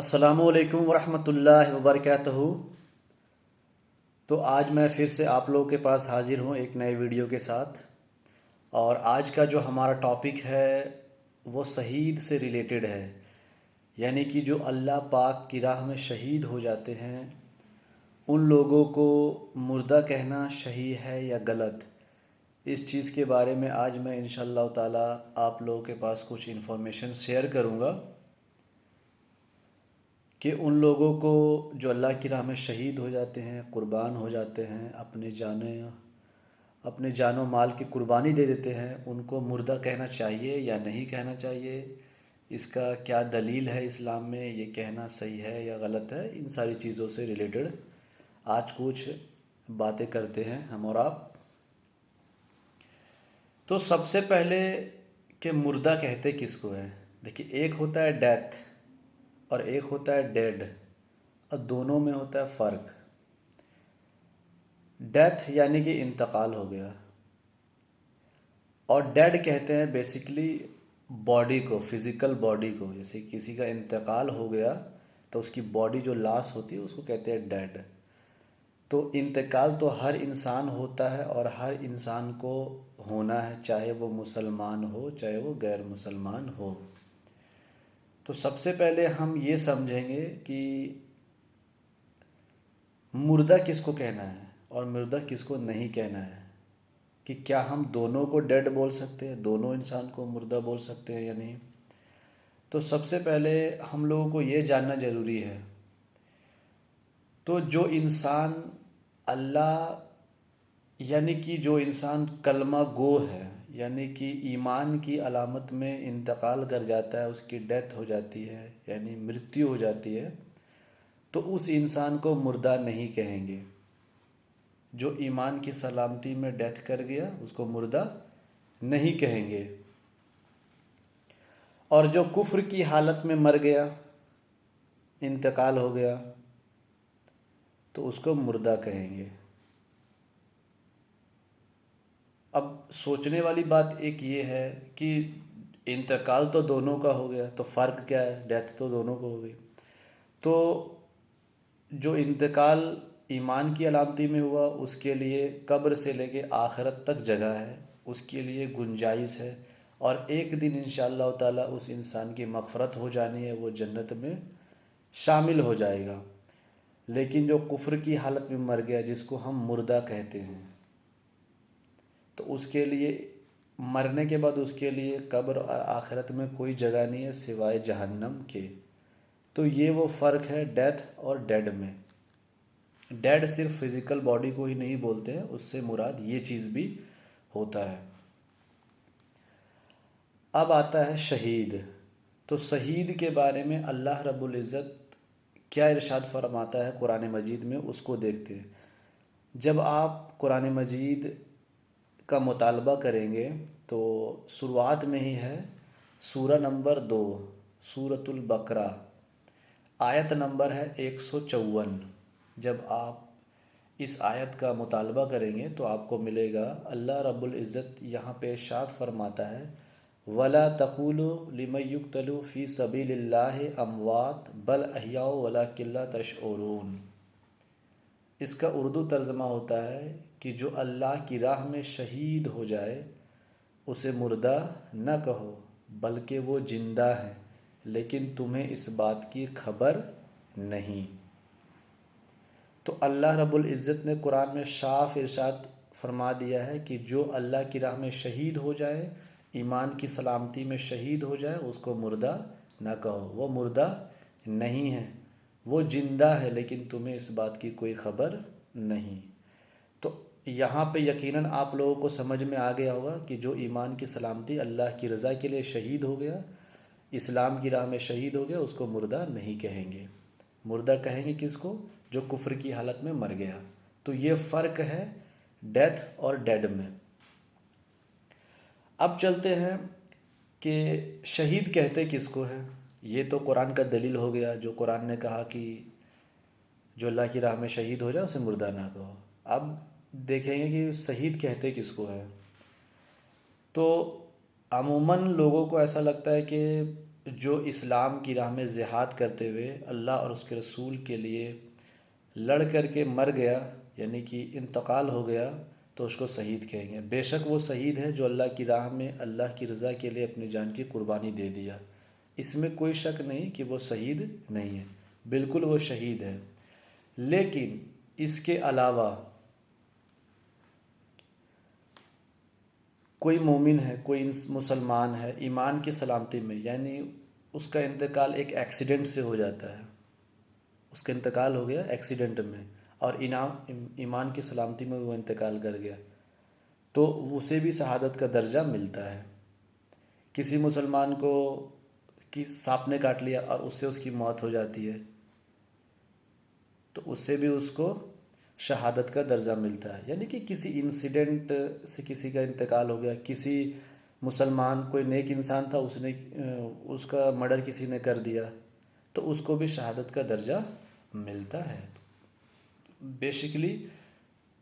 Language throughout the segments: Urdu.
السلام علیکم ورحمۃ اللہ وبرکاتہ۔ تو آج میں پھر سے آپ لوگوں کے پاس حاضر ہوں ایک نئے ویڈیو کے ساتھ، اور آج کا جو ہمارا ٹاپک ہے وہ شہید سے ریلیٹڈ ہے، یعنی کہ جو اللہ پاک کی راہ میں شہید ہو جاتے ہیں ان لوگوں کو مردہ کہنا صحیح ہے یا غلط۔ اس چیز کے بارے میں آج میں انشاءاللہ تعالی آپ لوگوں کے پاس کچھ انفارمیشن شیئر کروں گا کہ ان لوگوں کو جو اللہ کی راہ میں شہید ہو جاتے ہیں، قربان ہو جاتے ہیں، اپنے جان و مال کی قربانی دے دیتے ہیں، ان کو مردہ کہنا چاہیے یا نہیں کہنا چاہیے، اس کا کیا دلیل ہے اسلام میں، یہ کہنا صحیح ہے یا غلط ہے، ان ساری چیزوں سے ریلیٹڈ آج کچھ باتیں کرتے ہیں ہم اور آپ۔ تو سب سے پہلے کہ مردہ کہتے کس کو ہے؟ دیکھیے، ایک ہوتا ہے ڈیتھ اور ایک ہوتا ہے ڈیڈ، اور دونوں میں ہوتا ہے فرق۔ ڈیتھ یعنی کہ انتقال ہو گیا، اور ڈیڈ کہتے ہیں بیسیکلی باڈی کو، فزیکل باڈی کو، جیسے کسی کا انتقال ہو گیا تو اس کی باڈی جو لاس ہوتی ہے اس کو کہتے ہیں ڈیڈ۔ تو انتقال تو ہر انسان ہوتا ہے اور ہر انسان کو ہونا ہے، چاہے وہ مسلمان ہو چاہے وہ غیر مسلمان ہو۔ تو سب سے پہلے ہم یہ سمجھیں گے کہ مردہ کس کو کہنا ہے اور مردہ کس کو نہیں کہنا ہے، کہ کیا ہم دونوں کو ڈیڈ بول سکتے ہیں، دونوں انسان کو مردہ بول سکتے ہیں یا نہیں۔ تو سب سے پہلے ہم لوگوں کو یہ جاننا ضروری ہے، تو جو انسان اللہ، یعنی کہ جو انسان کلمہ گو ہے، یعنی کہ ایمان کی علامت میں انتقال کر جاتا ہے، اس کی ڈیتھ ہو جاتی ہے یعنی مرتیو ہو جاتی ہے، تو اس انسان کو مردہ نہیں کہیں گے۔ جو ایمان کی سلامتی میں ڈیتھ کر گیا اس کو مردہ نہیں کہیں گے، اور جو کفر کی حالت میں مر گیا، انتقال ہو گیا، تو اس کو مردہ کہیں گے۔ اب سوچنے والی بات ایک یہ ہے کہ انتقال تو دونوں کا ہو گیا، تو فرق کیا ہے؟ ڈیتھ تو دونوں کو ہو گئی۔ تو جو انتقال ایمان کی علامتی میں ہوا اس کے لیے قبر سے لے کے آخرت تک جگہ ہے، اس کے لیے گنجائش ہے، اور ایک دن انشاءاللہ تعالی اس انسان کی مغفرت ہو جانی ہے، وہ جنت میں شامل ہو جائے گا۔ لیکن جو کفر کی حالت میں مر گیا، جس کو ہم مردہ کہتے ہیں، تو اس کے لیے مرنے کے بعد اس کے لیے قبر اور آخرت میں کوئی جگہ نہیں ہے سوائے جہنم کے۔ تو یہ وہ فرق ہے ڈیتھ اور ڈیڈ میں۔ ڈیڈ صرف فزیکل باڈی کو ہی نہیں بولتے ہیں، اس سے مراد یہ چیز بھی ہوتا ہے۔ اب آتا ہے شہید۔ تو شہید کے بارے میں اللہ رب العزت کیا ارشاد فرماتا ہے قرآن مجید میں، اس کو دیکھتے ہیں۔ جب آپ قرآن مجید کا مطالبہ کریں گے تو شروعات میں ہی ہے سورہ نمبر 2، سورۃ البقرہ، آیت نمبر ہے 154۔ جب آپ اس آیت کا مطالبہ کریں گے تو آپ کو ملے گا اللہ رب العزت یہاں پہ ارشاد فرماتا ہے، وَلَا تَقُولُوا لِمَن يُقْتَلُ فِي سَبِيلِ اللَّهِ أَمْوَاتٌ بَلْ أَحْيَاءٌ وَلَٰكِن لَّا تَشْعُرُونَ۔ اس کا اردو ترجمہ ہوتا ہے کہ جو اللہ کی راہ میں شہید ہو جائے اسے مردہ نہ کہو بلکہ وہ زندہ ہے، لیکن تمہیں اس بات کی خبر نہیں۔ تو اللہ رب العزت نے قرآن میں صاف ارشاد فرما دیا ہے کہ جو اللہ کی راہ میں شہید ہو جائے، ایمان کی سلامتی میں شہید ہو جائے، اس کو مردہ نہ کہو، وہ مردہ نہیں ہے، وہ زندہ ہے، لیکن تمہیں اس بات کی کوئی خبر نہیں۔ تو یہاں پہ یقیناً آپ لوگوں کو سمجھ میں آ گیا ہوگا کہ جو ایمان کی سلامتی اللہ کی رضا کے لیے شہید ہو گیا، اسلام کی راہ میں شہید ہو گیا، اس کو مردہ نہیں کہیں گے۔ مردہ کہیں گے کس کو؟ جو کفر کی حالت میں مر گیا۔ تو یہ فرق ہے ڈیتھ اور ڈیڈ میں۔ اب چلتے ہیں کہ شہید کہتے کس کو ہے۔ یہ تو قرآن کا دلیل ہو گیا، جو قرآن نے کہا کہ جو اللہ کی راہ میں شہید ہو جائے اسے مردہ نہ کہو۔ اب دیکھیں گے کہ شہید کہتے کس کو ہے۔ تو عموماً لوگوں کو ایسا لگتا ہے کہ جو اسلام کی راہ میں جہاد کرتے ہوئے اللہ اور اس کے رسول کے لیے لڑ کر کے مر گیا، یعنی کہ انتقال ہو گیا، تو اس کو شہید کہیں گے۔ بے شک وہ شہید ہے جو اللہ کی راہ میں اللہ کی رضا کے لیے اپنی جان کی قربانی دے دیا، اس میں کوئی شک نہیں کہ وہ شہید نہیں ہے، بالکل وہ شہید ہے۔ لیکن اس کے علاوہ کوئی مومن ہے، کوئی مسلمان ہے ایمان کی سلامتی میں، یعنی اس کا انتقال ایک ایکسیڈنٹ سے ہو جاتا ہے، اس کا انتقال ہو گیا ایکسیڈنٹ میں، اور ایمان کی سلامتی میں وہ انتقال کر گیا، تو اسے بھی شہادت کا درجہ ملتا ہے۔ کسی مسلمان کو سانپ نے کاٹ لیا اور اس سے اس کی موت ہو جاتی ہے، تو اس سے بھی اس کو شہادت کا درجہ ملتا ہے، یعنی کہ کسی انسیڈنٹ سے کسی کا انتقال ہو گیا، کسی مسلمان کوئی نیک انسان تھا، اس کا مرڈر کسی نے کر دیا، تو اس کو بھی شہادت کا درجہ ملتا ہے۔ بیسیکلی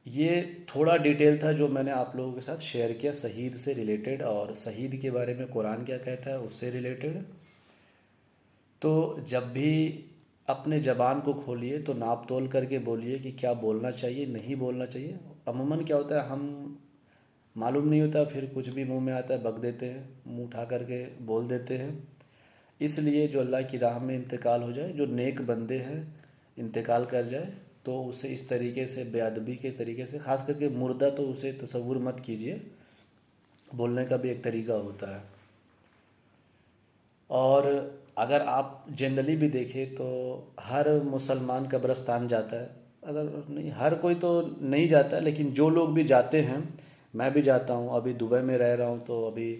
یہ تھوڑا ڈیٹیل تھا جو میں نے آپ لوگوں کے ساتھ شیئر کیا شہید سے ریلیٹڈ، اور شہید کے بارے میں قرآن کیا کہتا ہے اس سے ریلیٹڈ۔ تو جب بھی اپنے زبان کو کھولیے تو ناپ تول کر کے بولیے کہ کیا بولنا چاہیے، نہیں بولنا چاہیے۔ عموماً کیا ہوتا ہے، ہم معلوم نہیں ہوتا، پھر کچھ بھی منہ میں آتا ہے بک دیتے ہیں، منہ اٹھا کر کے بول دیتے ہیں۔ اس لیے جو اللہ کی راہ میں انتقال ہو جائے، جو نیک بندے ہیں انتقال کر جائے، تو اسے اس طریقے سے بے ادبی کے طریقے سے، خاص کر کے مردہ تو اسے تصور مت کیجیے، بولنے کا بھی ایک طریقہ ہوتا ہے۔ اور اگر آپ جنرلی بھی دیکھیں تو ہر مسلمان قبرستان جاتا ہے، اگر نہیں ہر کوئی تو نہیں جاتا، لیکن جو لوگ بھی جاتے ہیں، میں بھی جاتا ہوں، ابھی دبئی میں رہ رہا ہوں تو ابھی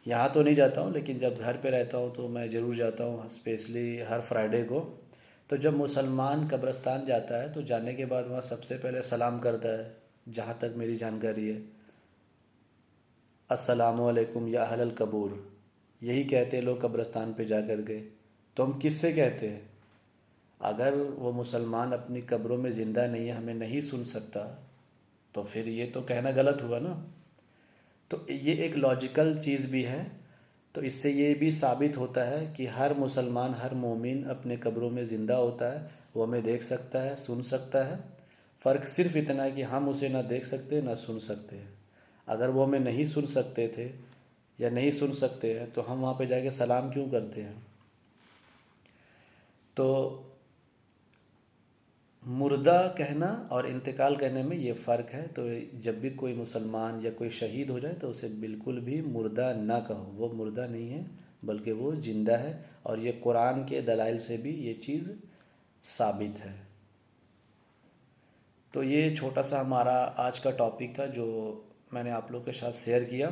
یہاں تو نہیں جاتا ہوں، لیکن جب گھر پہ رہتا ہوں تو میں ضرور جاتا ہوں، اسپیشلی ہر فرائیڈے کو۔ تو جب مسلمان قبرستان جاتا ہے تو جانے کے بعد وہاں سب سے پہلے سلام کرتا ہے، جہاں تک میری جانکاری ہے، السلام علیکم یا اہل القبور، یہی کہتے ہیں لوگ قبرستان پہ جا کر کے۔ تو ہم کس سے کہتے ہیں؟ اگر وہ مسلمان اپنی قبروں میں زندہ نہیں ہے، ہمیں نہیں سن سکتا، تو پھر یہ تو کہنا غلط ہوا نا۔ تو یہ ایک لاجیکل چیز بھی ہے، تو اس سے یہ بھی ثابت ہوتا ہے کہ ہر مسلمان، ہر مومن اپنے قبروں میں زندہ ہوتا ہے، وہ ہمیں دیکھ سکتا ہے، سن سکتا ہے۔ فرق صرف اتنا ہے کہ ہم اسے نہ دیکھ سکتے نہ سن سکتے ہیں۔ اگر وہ ہمیں نہیں سن سکتے تھے یا نہیں سن سکتے ہیں تو ہم وہاں پہ جا کے سلام کیوں کرتے ہیں؟ تو مردہ کہنا اور انتقال کرنے میں یہ فرق ہے، تو جب بھی کوئی مسلمان یا کوئی شہید ہو جائے تو اسے بالکل بھی مردہ نہ کہو، وہ مردہ نہیں ہے بلکہ وہ زندہ ہے، اور یہ قرآن کے دلائل سے بھی یہ چیز ثابت ہے۔ تو یہ چھوٹا سا ہمارا آج کا ٹاپک تھا جو میں نے آپ لوگوں کے ساتھ شیئر کیا،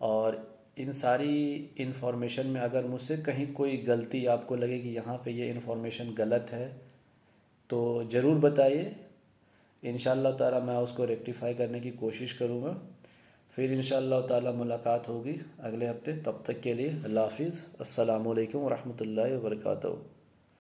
اور ان ساری انفارمیشن میں اگر مجھ سے کہیں کوئی غلطی آپ کو لگے کہ یہاں پہ یہ انفارمیشن غلط ہے تو ضرور بتائیے، انشاءاللہ تعالیٰ میں اس کو ریکٹیفائی کرنے کی کوشش کروں گا۔ پھر انشاءاللہ تعالیٰ ملاقات ہوگی اگلے ہفتے، تب تک کے لیے اللہ حافظ، السلام علیکم ورحمۃ اللہ وبرکاتہ۔